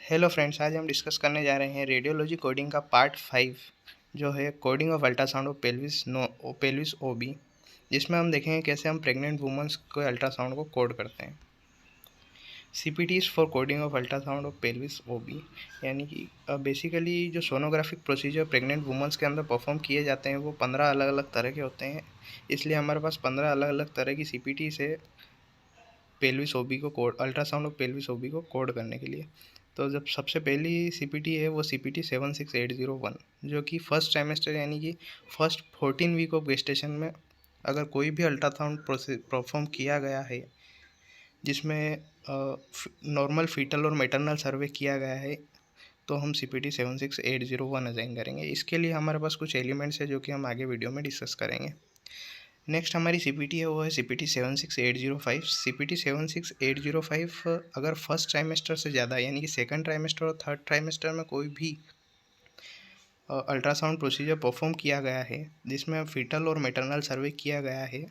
Hello friends, आज हम discuss करने जा रहे हैं रेडियोलॉजी कोडिंग का पार्ट 5 जो है coding of ultrasound of pelvis OB, जिसमें हम देखेंगे कैसे हम प्रेग्नेंट वुमेंस को अल्ट्रासाउंड को कोड करते हैं। CPTs for coding of ultrasound of pelvis OB, यानी कि बेसिकली जो सोनोग्राफिक प्रोसीजर प्रेग्नेंट वुमेंस के अंदर परफॉर्म किए जाते हैं वो 15 अलग अलग तरह के होते हैं। इसलिए हमारे पास 15 अलग अलग तरह की सीपीटी से पेल्विस ओबी को कोड अल्ट्रासाउंड ऑफ पेल्विस ओबी को कोड करने के लिए। तो जब सबसे पहली सीपीटी है वो सीपीटी 76801, जो कि फर्स्ट ट्राइमेस्टर यानी कि फर्स्ट 14 वीक ऑफ गेस्टेशन में अगर कोई भी अल्ट्रासाउंड परफॉर्म किया गया है जिसमें नॉर्मल फीटल और मैटरनल सर्वे किया गया है तो हम सीपीटी 76801 असाइन करेंगे। इसके लिए हमारे पास कुछ एलिमेंट्स है जो कि हम आगे वीडियो में डिस्कस करेंगे। नेक्स्ट हमारी सीपीटी है वो है सीपीटी 76805। सीपीटी 76805 अगर फर्स्ट ट्राइमेस्टर से ज़्यादा यानी कि सेकंड ट्राइमेस्टर और थर्ड ट्राइमेस्टर में कोई भी अल्ट्रासाउंड प्रोसीजर परफॉर्म किया गया है जिसमें फीटल और मैटरनल सर्वे किया गया है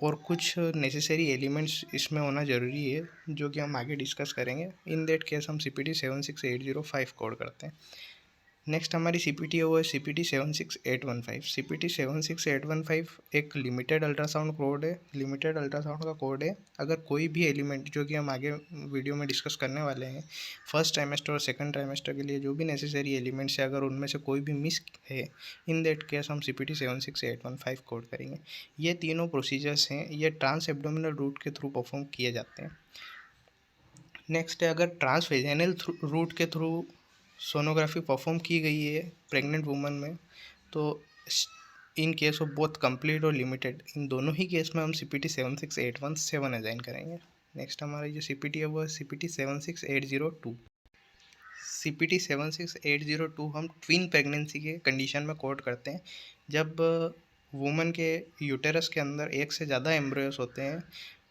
और कुछ नेसेसरी एलिमेंट्स इसमें होना ज़रूरी है जो कि हम आगे डिस्कस करेंगे। इन दैट केस हम सीपीटी 76805 कोड करते हैं। नेक्स्ट हमारी सीपीटी है वो है सीपीटी 76815। सीपीटी 76815 एक लिमिटेड अल्ट्रासाउंड कोड है, लिमिटेड अल्ट्रासाउंड का कोड है। अगर कोई भी एलिमेंट जो कि हम आगे वीडियो में डिस्कस करने वाले हैं फर्स्ट ट्राइमेस्टर और सेकंड ट्राइमेस्टर के लिए जो भी नेसेसरी एलिमेंट्स है अगर उनमें से कोई भी मिस है इन दैट केस हम सीपीटी 76815 कोड करेंगे। ये तीनों प्रोसीजर्स हैं, ये ट्रांस एब्डोमिनल रूट के थ्रू परफॉर्म किए जाते हैं। नेक्स्ट है अगर ट्रांसवेजाइनल रूट के थ्रू सोनोग्राफी परफॉर्म की गई है प्रेग्नेंट वुमन में तो इन केस ऑफ बोथ कंप्लीट और लिमिटेड इन दोनों ही केस में हम सीपीटी 76817 असाइन करेंगे। नेक्स्ट हमारी जो सीपीटी है वो है सीपीटी 76802। सीपीटी 76802 हम ट्विन प्रेगनेंसी के कंडीशन में कोड करते हैं जब वुमन के यूटेरस के अंदर एक से ज़्यादा एम्ब्रियोस होते हैं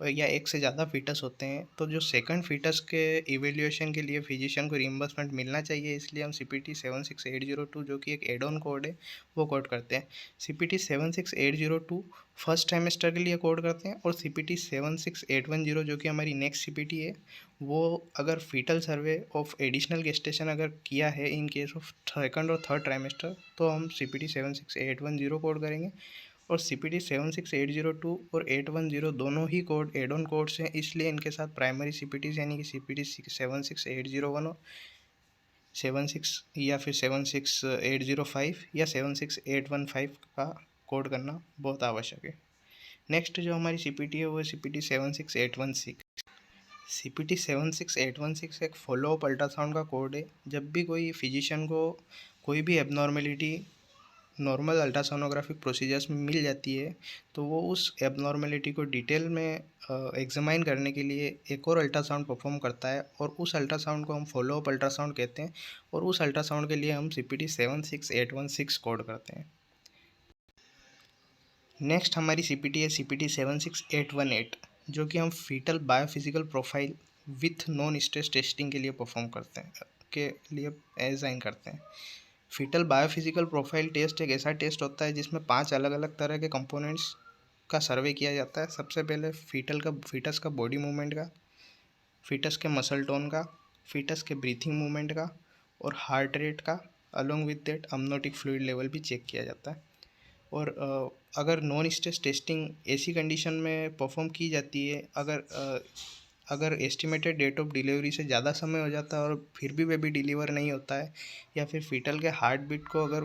या एक से ज़्यादा फीटस होते हैं तो जो सेकंड फीटस के इवेल्यूएशन के लिए फिजिशियन को रिम्बर्समेंट मिलना चाहिए, इसलिए हम सीपीटी 76802 जो कि एक एड ऑन कोड है वो कोड करते हैं। सीपीटी 76802 फर्स्ट ट्राइमेस्टर के लिए कोड करते हैं और सीपीटी 76810 जो कि हमारी नेक्स्ट सीपीटी है वो अगर fetal survey of additional gestation अगर किया है इन केस ऑफ सेकंड और थर्ड ट्राइमेस्टर तो हम सीपीटी 76810 कोड करेंगे। और सीपीटी 76802 और 810 दोनों ही कोड एड ऑन कोड्स हैं, इसलिए इनके साथ प्राइमरी सीपीटीज यानी कि सीपीटी 76801 और 76 या फिर 76805 या 76815 का कोड करना बहुत आवश्यक है। नेक्स्ट जो हमारी सीपीटी है वो है सीपीटी 76816। सीपीटी 76816 एक फॉलो अप अल्ट्रासाउंड का कोड है। जब भी कोई फिजिशियन को कोई भी एबनॉर्मेलिटी नॉर्मल अल्ट्रासोनोग्राफिक प्रोसीजर्स में मिल जाती है तो वो उस एबनॉर्मेलिटी को डिटेल में एग्जामाइन करने के लिए एक और अल्ट्रासाउंड परफॉर्म करता है और उस अल्ट्रासाउंड को हम फॉलो अप अल्ट्रासाउंड कहते हैं और उस अल्ट्रासाउंड के लिए हम सीपीटी 76816 कोड करते हैं। नेक्स्ट हमारी सीपीटी है सीपीटी 76818 जो कि हम fetal biophysical profile with non stress testing के लिए परफॉर्म करते हैं के लिए डिज़ाइन करते हैं। फीटल बायोफिजिकल प्रोफाइल टेस्ट एक ऐसा टेस्ट होता है जिसमें 5 अलग अलग तरह के कंपोनेंट्स का सर्वे किया जाता है। सबसे पहले फीटस का बॉडी मूवमेंट का, फीटस के मसल टोन का, फीटस के ब्रीथिंग मूवमेंट का और हार्ट रेट का, along with that amniotic fluid level भी चेक किया जाता है। और अगर नॉन स्ट्रेस टेस्टिंग ऐसी कंडीशन में परफॉर्म की जाती है अगर एस्टिमेटेड डेट ऑफ डिलीवरी से ज़्यादा समय हो जाता है और फिर भी बेबी डिलीवर नहीं होता है या फिर फीटल के हार्ट बीट को अगर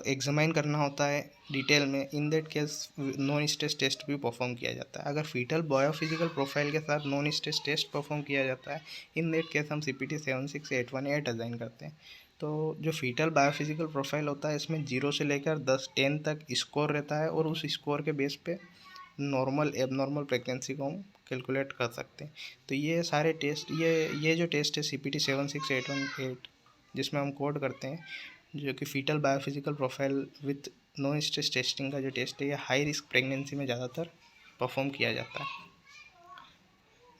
एग्जामाइन करना होता है डिटेल में, in that case non stress test भी परफॉर्म किया जाता है। अगर फीटल बायोफिजिकल प्रोफाइल के साथ नॉन स्ट्रेस टेस्ट परफॉर्म किया जाता है इन दैट केस हम सीपीटी 76818 असाइन करते हैं। तो जो फीटल बायोफिजिकल प्रोफाइल होता है इसमें 0 से लेकर 10 तक स्कोर रहता है और उस स्कोर के बेस पे नॉर्मल एबनॉर्मल प्रेगनेंसी को हम कैलकुलेट कर सकते हैं। तो ये सारे टेस्ट ये जो टेस्ट है सीपीटी 76818 जिसमें हम कोड करते हैं जो कि fetal biophysical profile with non stress testing का जो टेस्ट है ये हाई रिस्क प्रेगनेंसी में ज़्यादातर परफॉर्म किया जाता है।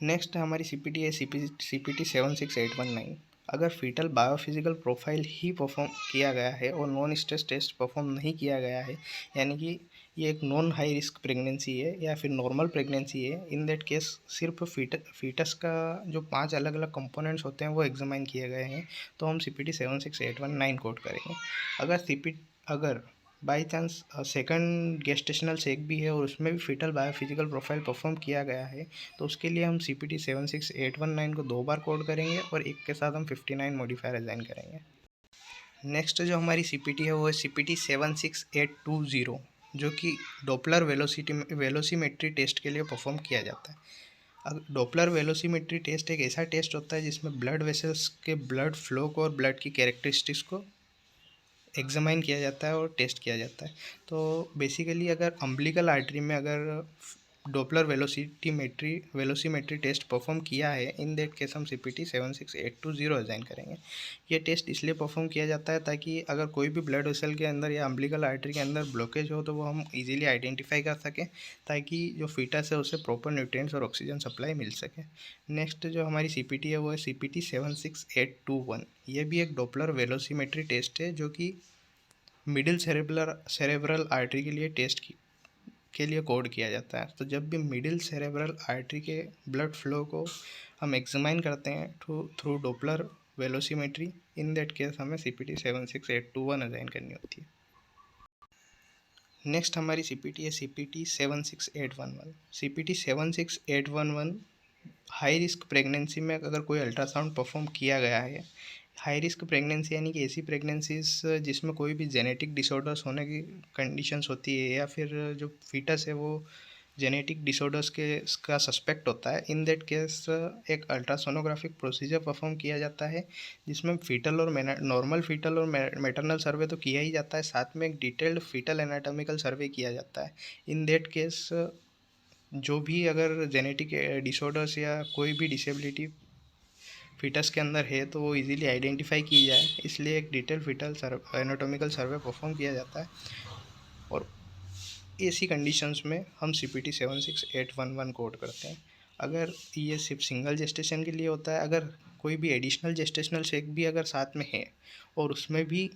नेक्स्ट हमारी सीपीटी है सीपीटी 76819। अगर फीटल बायोफिजिकल प्रोफाइल ही परफॉर्म किया गया है और नॉन स्ट्रेस टेस्ट परफॉर्म नहीं किया गया है यानी कि ये एक नॉन हाई रिस्क प्रेगनेंसी है या फिर नॉर्मल प्रेगनेंसी है, इन दैट केस सिर्फ फीटस का जो 5 अलग अलग कंपोनेंट्स होते हैं वो एग्जामाइन किए गए हैं, तो हम CPT 76819 कोड करेंगे। अगर बाई चांस सेकंड गेस्टेशनल सेक भी है और उसमें भी फीटल बायोफिजिकल प्रोफाइल परफॉर्म किया गया है, तो उसके लिए हम CPT 76819 को 2 बार कोड करेंगे और एक के साथ हम 59 मॉडिफायर असाइन करेंगे। नेक्स्ट जो हमारी CPT है वो है CPT 76820, जो कि डॉपलर वेलोसीमेट्री टेस्ट के लिए परफॉर्म किया जाता है। अब डॉपलर वेलोसीमेट्री टेस्ट एक ऐसा टेस्ट होता है जिसमें ब्लड वेसल्स के ब्लड फ्लो को और ब्लड की कैरेक्टरिस्टिक्स को एग्जामाइन किया जाता है और टेस्ट किया जाता है। तो बेसिकली अगर अम्बिलिकल आर्टरी में अगर डॉपलर वेलोसीमेट्री टेस्ट परफॉर्म किया है, इन दैट केस हम CPT 76820 असाइन करेंगे। ये टेस्ट इसलिए परफॉर्म किया जाता है ताकि अगर कोई भी ब्लड वेसल के अंदर या अम्बिलिकल आर्टरी के अंदर ब्लॉकेज हो तो वो हम इजीली आइडेंटिफाई कर सकें, ताकि जो फीटस है उसे प्रॉपर न्यूट्रिएंट्स और ऑक्सीजन सप्लाई मिल सके। नेक्स्ट जो हमारी CPT है वो है CPT 76821। ये भी एक डॉपलर वेलोसीमेट्री टेस्ट है जो कि मिडिल सेरेब्रल आर्टरी के लिए के लिए कोड किया जाता है। तो जब भी मिडिल सेरेब्रल आर्टरी के ब्लड फ्लो को हम एग्जामाइन करते हैं through Doppler velocimetry, in that case हमें CPT 76821 असाइन करनी होती है। नेक्स्ट हमारी CPT है CPT 76811। CPT 76811 high risk pregnancy में अगर कोई अल्ट्रासाउंड परफॉर्म किया गया है, हाई रिस्क प्रेगनेंसी यानी कि ऐसी प्रेगनेंसीज जिसमें कोई भी जेनेटिक डिसऑर्डर्स होने की कंडीशंस होती है या फिर जो फीटस है वो जेनेटिक डिसऑर्डर्स का सस्पेक्ट होता है, इन दैट केस एक अल्ट्रासोनोग्राफिक प्रोसीजर परफॉर्म किया जाता है जिसमें फीटल और नॉर्मल फीटल और मैटरनल सर्वे तो किया ही जाता है, साथ में एक डिटेल्ड फीटल एनाटॉमिकल सर्वे किया जाता है। इन दैट केस जो भी अगर जेनेटिक डिसऑर्डर्स या कोई भी डिसेबिलिटी फीटस के अंदर है तो वो इजीली आइडेंटिफाई की जाए, इसलिए एक डिटेल फीटल एनाटॉमिकल सर्वे परफॉर्म किया जाता है। और ऐसी कंडीशंस में हम CPT 76811 कोड करते हैं। अगर ये सिर्फ सिंगल जेस्टेशन के लिए होता है, अगर कोई भी एडिशनल जेस्टेशनल चेक भी अगर साथ में है और उसमें भी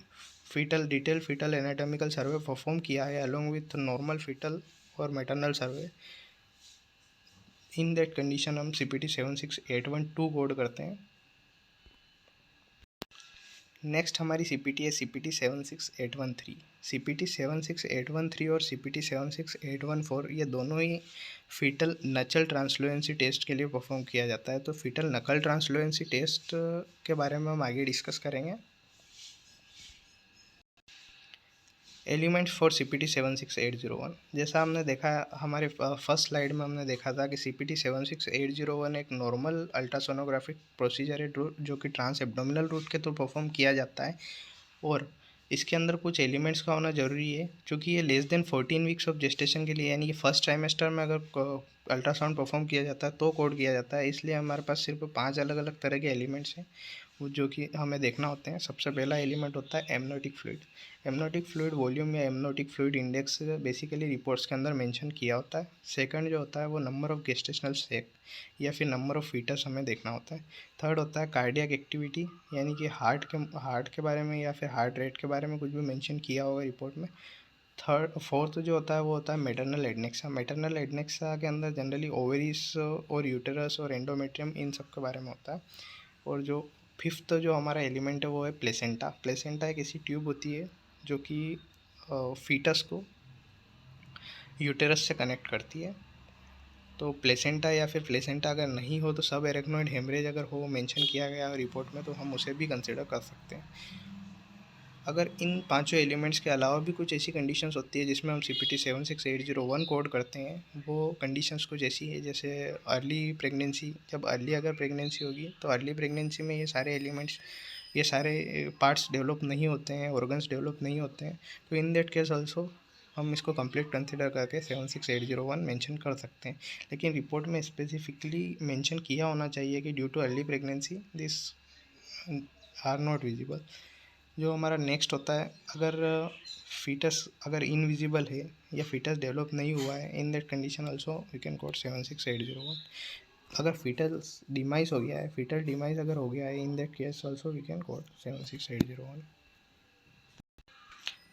डिटेल फीटल एनाटॉमिकल सर्वे परफॉर्म किया है अलोंग विथ नॉर्मल फीटल और maternal survey, in that condition हम CPT 76812 कोड करते हैं। नेक्स्ट हमारी CPT है CPT 76813। CPT 76813 और CPT 76814 ये दोनों ही फीटल नचल ट्रांसलुएंसी टेस्ट के लिए परफॉर्म किया जाता है। तो फीटल नकल ट्रांसलुएंसी टेस्ट के बारे में हम आगे डिस्कस करेंगे। एलिमेंट्स फॉर CPT 76801, जैसा हमने देखा हमारे फर्स्ट स्लाइड में हमने देखा था कि CPT 76801 एक नॉर्मल अल्ट्रासोनोग्राफिक प्रोसीजर है जो कि ट्रांस एब्डोमिनल रूट के थ्रू परफॉर्म किया जाता है और इसके अंदर कुछ एलिमेंट्स का होना ज़रूरी है, क्योंकि ये less than 14 weeks of gestation के लिए यानी कि फर्स्ट ट्राइमेस्टर में अगर अल्ट्रासाउंड परफॉर्म किया जाता है तो कोड किया जाता है। इसलिए हमारे पास सिर्फ 5 अलग अलग तरह के एलिमेंट्स हैं वो जो कि हमें देखना होते हैं। सबसे पहला एलिमेंट होता है amniotic fluid. Amniotic fluid volume या amniotic fluid index basically reports के अंदर मेंशन किया होता है। सेकंड जो होता है वो नंबर ऑफ गेस्टेशनल सेक या फिर नंबर ऑफ फीटस हमें देखना होता है। थर्ड होता है कार्डियक एक्टिविटी, यानी कि हार्ट के बारे में या फिर हार्ट रेट के बारे में कुछ भी मेंशन किया होगा रिपोर्ट में। फोर्थ जो होता है वो होता है मैटरनल एडनेक्सा। मैटरनल एडनेक्सा के अंदर जनरली ओवेरीज और यूटेरस और एंडोमेट्रियम इन सब के बारे में होता है। और जो फिफ्थ जो हमारा एलिमेंट है वो है प्लेसेंटा। प्लेसेंटा एक ऐसी ट्यूब होती है जो कि फीटस को यूटेरस से कनेक्ट करती है। तो प्लेसेंटा या फिर प्लेसेंटा अगर नहीं हो तो सब एरेक्नोइड हेमरेज अगर हो मेंशन किया गया है रिपोर्ट में तो हम उसे भी कंसिडर कर सकते हैं। अगर इन पांचों एलिमेंट्स के अलावा भी कुछ ऐसी कंडीशंस होती है जिसमें हम CPT 76801 कोड करते हैं, वो कंडीशंस कुछ ऐसी है जैसे अर्ली प्रेगनेंसी। जब अर्ली अगर प्रेगनेंसी होगी तो अर्ली प्रेगनेंसी में ये सारे एलिमेंट्स ये सारे पार्ट्स डेवलप नहीं होते हैं, ऑर्गन्स डेवलप नहीं होते हैं, तो इन दैट केस ऑल्सो हम इसको कंप्लीट कंसिडर करके 76801 मेंशन कर सकते हैं। लेकिन रिपोर्ट में स्पेसिफिकली मेंशन किया होना चाहिए कि due to early pregnancy this are not visible. जो हमारा नेक्स्ट होता है, अगर फीटस अगर इनविजिबल है या फीटस डेवलप नहीं हुआ है, in that condition also we can code 76801। अगर फीटल डिमाइस हो गया है, फीटल डिमाइस अगर हो गया है, in that case also we can code 76801।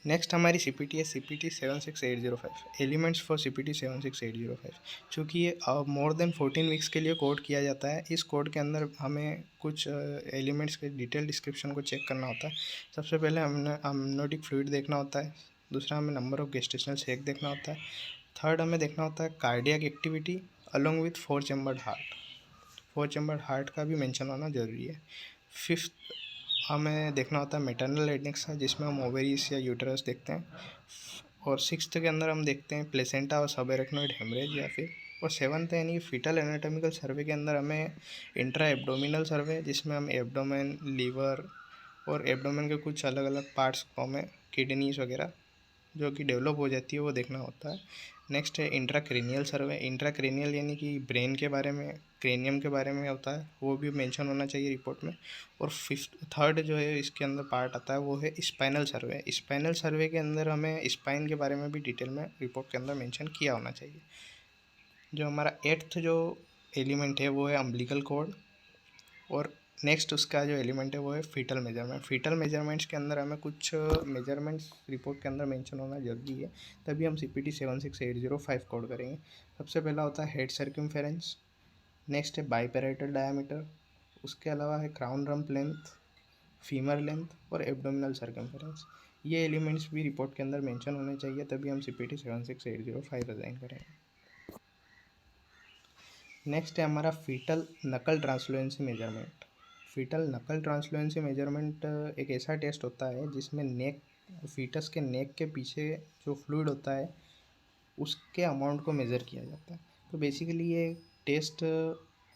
Next हमारी CPT है CPT 76805 एलिमेंट्स फॉर CPT 76805। चूँकि ये मोर देन 14 वीक्स के लिए कोड किया जाता है, इस कोड के अंदर हमें कुछ एलिमेंट्स के डिटेल डिस्क्रिप्शन को चेक करना होता है। सबसे पहले हमें अमनोटिक फ्लूइड देखना होता है, दूसरा हमें नंबर ऑफ गेस्टेशनल शेक देखना होता है, थर्ड हमें देखना होता है cardiac activity along with 4 chambered heart. 4 chambered heart का भी मेंशन होना जरूरी है। फिफ्थ हमें देखना होता है मैटरनल एडनेक्सा, जिसमें हम ओवेरीज या यूटरस देखते हैं। और सिक्स्थ के अंदर हम देखते हैं प्लेसेंटा और सब एरेक्नोइड हेमरेज या फिर। और सेवन्थ यानी फीटल एनाटॉमिकल सर्वे के अंदर हमें इंट्रा एब्डोमिनल सर्वे, जिसमें हम एब्डोमेन, लीवर और एब्डोमेन के कुछ अलग अलग पार्ट्स को हमें किडनीज वगैरह जो कि डेवलप हो जाती है वो देखना होता है। नेक्स्ट है इंट्राक्रेनियल सर्वे। इंट्राक्रेनियल यानी कि ब्रेन के बारे में, क्रेनियम के बारे में होता है, वो भी मेंशन होना चाहिए रिपोर्ट में। और थर्ड जो है इसके अंदर पार्ट आता है वो है स्पाइनल सर्वे। स्पाइनल सर्वे के अंदर हमें स्पाइन के बारे में भी डिटेल में रिपोर्ट के अंदर मेंशन किया होना चाहिए। जो हमारा एट्थ जो एलिमेंट है वो है अम्बिलिकल कॉर्ड। और नेक्स्ट उसका जो एलिमेंट है वो है फीटल मेजरमेंट। फीटल मेजरमेंट्स के अंदर हमें कुछ मेजरमेंट्स रिपोर्ट के अंदर मेंशन होना जरूरी है, तभी हम CPT 76805 कोड करेंगे। सबसे पहला होता है हेड सर्कमफेरेंस, नेक्स्ट है बाईपेराइटल डायमीटर, उसके अलावा है crown rump length, femur length और एब्डोमिनल सर्कमफेरेंस। ये एलिमेंट्स भी रिपोर्ट के अंदर मेंशन होने चाहिए, तभी हम CPT 76805 डिज़ाइन करेंगे। नेक्स्ट है हमारा फीटल नकल ट्रांसलुएंसी मेजरमेंट। फीटल नकल ट्रांसलुएंसी मेजरमेंट एक ऐसा टेस्ट होता है जिसमें फीटस के नेक के पीछे जो फ्लूइड होता है उसके अमाउंट को मेज़र किया जाता है। तो बेसिकली ये टेस्ट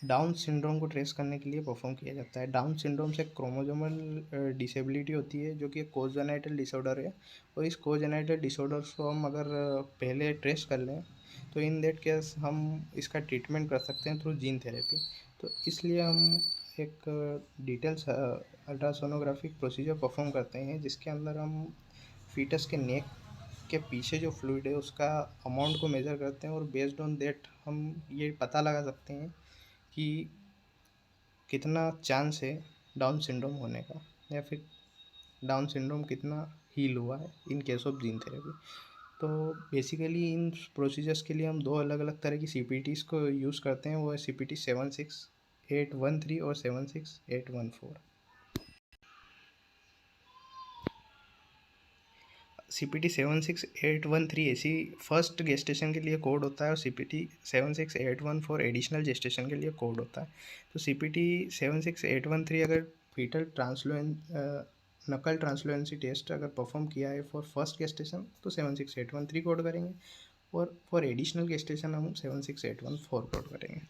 डाउन सिंड्रोम को ट्रेस करने के लिए परफॉर्म किया जाता है। डाउन सिंड्रोम से क्रोमोजोमल डिसेबिलिटी होती है जो कि कोजेनाइटल डिसऑर्डर है, और इस कोजेनाइटल डिसऑर्डर्स को हम अगर पहले ट्रेस कर लें तो इन दैट केस हम इसका ट्रीटमेंट कर सकते हैं थ्रू जीन थेरेपी। तो इसलिए हम एक डिटेल्स अल्ट्रासोनोग्राफिक प्रोसीजर परफॉर्म करते हैं जिसके अंदर हम फीटस के नेक के पीछे जो फ्लूइड है उसका अमाउंट को मेज़र करते हैं, और बेस्ड ऑन दैट हम ये पता लगा सकते हैं कि कितना चांस है डाउन सिंड्रोम होने का, या फिर डाउन सिंड्रोम कितना हील हुआ है in case of gene therapy. तो बेसिकली इन प्रोसीजर्स के लिए हम दो अलग अलग तरह की CPTs को यूज़ करते हैं, वो है CPT 76813 और 76814। CPT 76813 ऐसी फर्स्ट गेस्टेशन के लिए कोड होता है, और CPT 76814 एडिशनल जेस्टेशन के लिए कोड होता है। तो CPT 76813 अगर फीटल नकल ट्रांसलुएंसी टेस्ट अगर परफॉर्म किया है फॉर फर्स्ट गेस्टेशन तो 76813 कोड करेंगे, और फॉर एडिशनल गेस्टेशन हम 76814 कोड करेंगे।